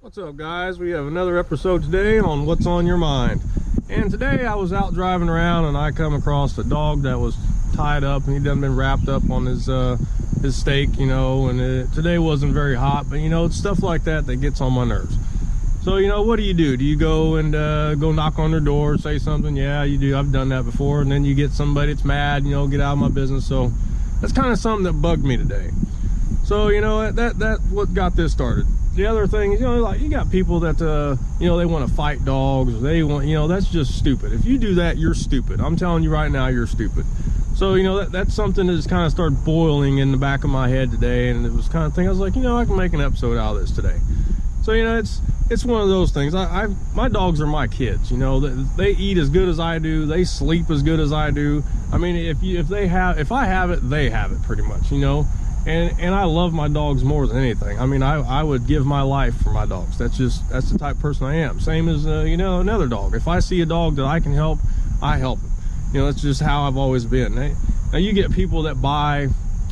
What's up, guys? We have another episode today on What's on Your Mind. And today I was out driving around and I come across a dog that was tied up, and he done been wrapped up on his stake, you know, and today wasn't very hot, but you know, it's stuff like that that gets on my nerves. So, you know, what do? Do you go and go knock on their door, say something? Yeah, you do. I've done that before. And then you get somebody that's mad, you know, get out of my business. So that's kind of something that bugged me today. So, you know, that what got this started. The other thing is, you know, like, you got people that, you know, they want to fight dogs. Or they want, you know, that's just stupid. If you do that, you're stupid. I'm telling you right now, you're stupid. So, you know, that's something that just kind of started boiling in the back of my head today. And it was kind of thing, I was like, you know, I can make an episode out of this today. So, you know, it's one of those things. My dogs are my kids, you know. They eat as good as I do. They sleep as good as I do. I mean, if I have it, they have it pretty much, you know. And I love my dogs more than anything. I mean, I would give my life for my dogs. That's the type of person I am. Same as, you know, another dog. If I see a dog that I can help, I help him. You know, that's just how I've always been. Now you get people that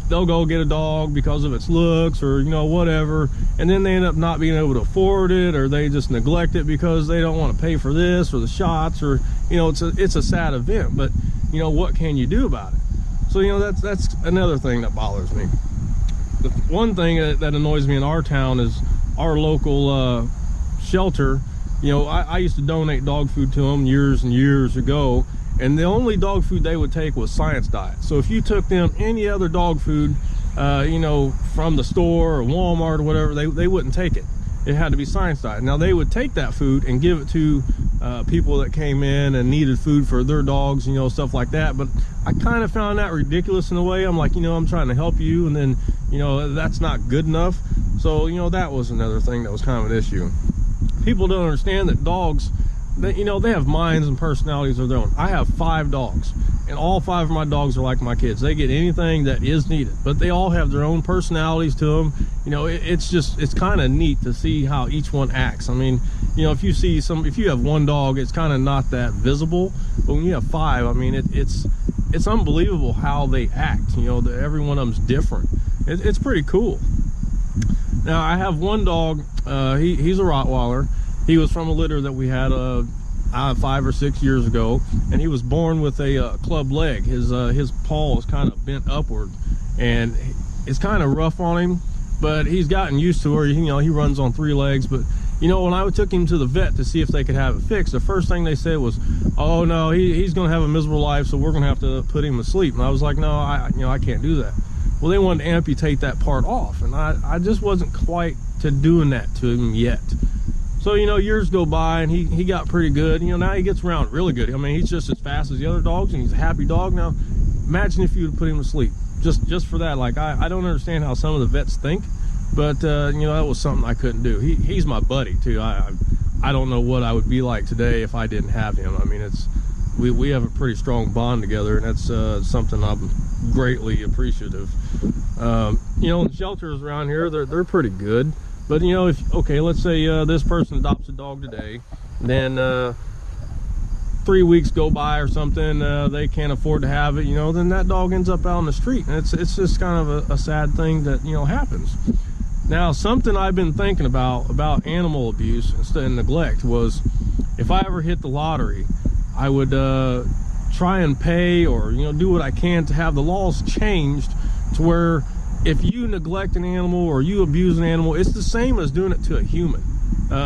they'll go get a dog because of its looks or, you know, whatever. And then they end up not being able to afford it, or they just neglect it because they don't want to pay for this or the shots, or, you know, it's a sad event. But, you know, what can you do about it? So, you know, that's another thing that bothers me. The one thing that annoys me in our town is our local shelter. You know, I used to donate dog food to them years and years ago, and the only dog food they would take was Science Diet. So if you took them any other dog food, you know, from the store or Walmart or whatever, they wouldn't take it. It had to be Science Diet. Now they would take that food and give it to people that came in and needed food for their dogs, you know, stuff like that. But I kind of found that ridiculous in a way. I'm like, you know, I'm trying to help you, and then, you know, that's not good enough. So, you know, that was another thing that was kind of an issue. People don't understand that dogs, you know, they have minds and personalities of their own. I have 5 dogs, and all 5 of my dogs are like my kids. They get anything that is needed, but they all have their own personalities to them. You know, it's kind of neat to see how each one acts. I mean, you know, if you have one dog, it's kind of not that visible, but when you have 5, I mean, it's unbelievable how they act. You know, every one of them's different. It's pretty cool. Now I have one dog, he's a Rottweiler. He was from a litter that we had 5 or 6 years ago, and he was born with a club leg. His paw is kind of bent upward, and it's kind of rough on him, but he's gotten used to it. You know, he runs on 3 legs. But, you know, when I took him to the vet to see if they could have it fixed, the first thing they said was, oh no, he's going to have a miserable life, so we're going to have to put him to sleep. And I was like, no, I can't do that. Well, they wanted to amputate that part off, and I just wasn't quite to doing that to him yet. So, you know, years go by, and he got pretty good. You know, now he gets around really good. I mean, he's just as fast as the other dogs, and he's a happy dog. Now, imagine if you would put him to sleep. Just for that. Like, I don't understand how some of the vets think, but, you know, that was something I couldn't do. He's my buddy, too. I don't know what I would be like today if I didn't have him. I mean, we have a pretty strong bond together, and that's something I'm greatly appreciative. You know, the shelters around here, they're pretty good. But, you know, okay, let's say this person adopts a dog today, then 3 weeks go by or something, they can't afford to have it, you know, then that dog ends up out on the street. And it's just kind of a sad thing that, you know, happens. Now, something I've been thinking about animal abuse and neglect was, if I ever hit the lottery, I would try and pay, or, you know, do what I can to have the laws changed to where if you neglect an animal or you abuse an animal, it's the same as doing it to a human.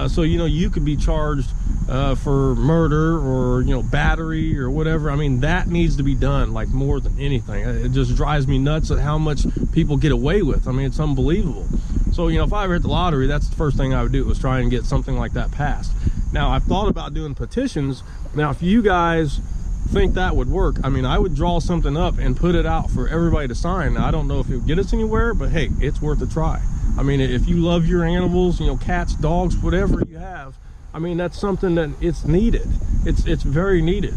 So, you know, you could be charged for murder or, you know, battery or whatever. I mean, that needs to be done, like, more than anything. It just drives me nuts at how much people get away with. I mean, it's unbelievable. So, you know, if I ever hit the lottery, that's the first thing I would do, was try and get something like that passed. Now, I've thought about doing petitions. Now, if you guys think that would work, I mean, I would draw something up and put it out for everybody to sign. Now, I don't know if it would get us anywhere, but hey, it's worth a try. I mean, if you love your animals, you know, cats, dogs, whatever you have, I mean, that's something that it's needed. It's very needed.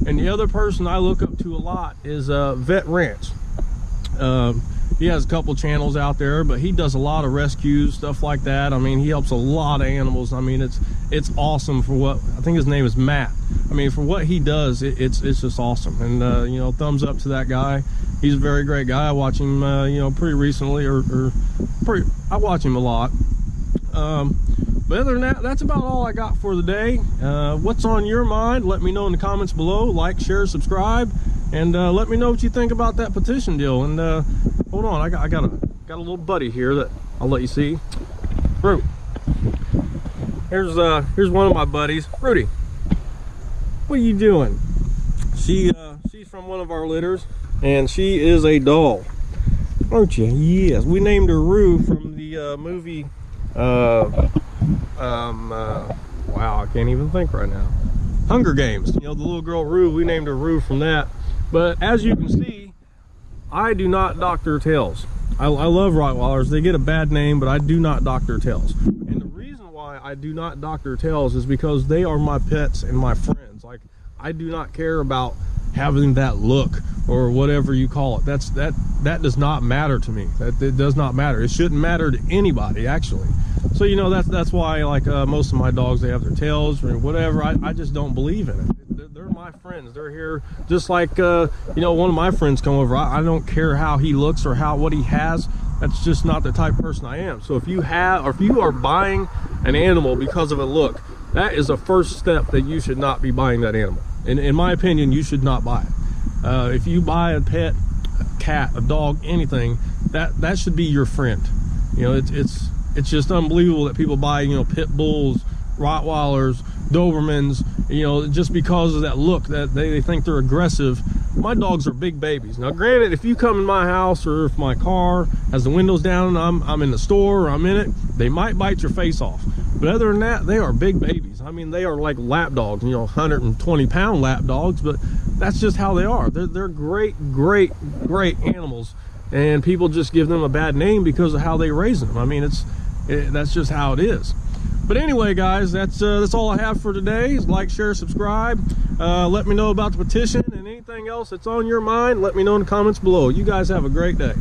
And the other person I look up to a lot is Vet Ranch. He has a couple channels out there, but he does a lot of rescues, stuff like that. I mean, he helps a lot of animals. I mean, it's awesome for what, I think his name is Matt. I mean, for what he does, it's just awesome. And, you know, thumbs up to that guy. He's a very great guy. I watch him, you know, pretty recently, I watch him a lot. But other than that, that's about all I got for the day. What's on your mind? Let me know in the comments below. Like, share, subscribe, and let me know what you think about that petition deal. And hold on, I got a little buddy here that I'll let you see. Fruit. Here's one of my buddies, Rudy. What are you doing? She's from one of our litters, and she is a doll, aren't you? Yes. We named her Rue from the movie. Wow, I can't even think right now. Hunger Games. You know, the little girl Rue. We named her Rue from that. But as you can see, I do not dock their tails. I love Rottweilers. They get a bad name, but I do not dock their tails. And the reason why I do not dock their tails is because they are my pets and my friends. Like, I do not care about having that look or whatever you call it. That does not matter to me. It does not matter. It shouldn't matter to anybody, actually. So, you know, that's why, like, most of my dogs, they have their tails or whatever. I just don't believe in it. They're my friends. They're here just like, you know, one of my friends come over. I don't care how he looks or what he has. That's just not the type of person I am. So if you are buying an animal because of a look, that is a first step that you should not be buying that animal. In my opinion, you should not buy it. If you buy a pet, a cat, a dog, anything, that should be your friend. You know, it's just unbelievable that people buy, you know, pit bulls, Rottweilers, Dobermans, you know, just because of that look, that they think they're aggressive. My dogs are big babies. Now, granted, if you come in my house or if my car has the windows down and I'm in the store or I'm in it, they might bite your face off. But other than that, they are big babies. I mean, they are like lap dogs, you know, 120-pound lap dogs, but that's just how they are. They're great animals, and people just give them a bad name because of how they raise them. I mean, that's just how it is. But anyway, guys, that's all I have for today. Like, share, subscribe. Let me know about the petition and anything else that's on your mind. Let me know in the comments below. You guys have a great day.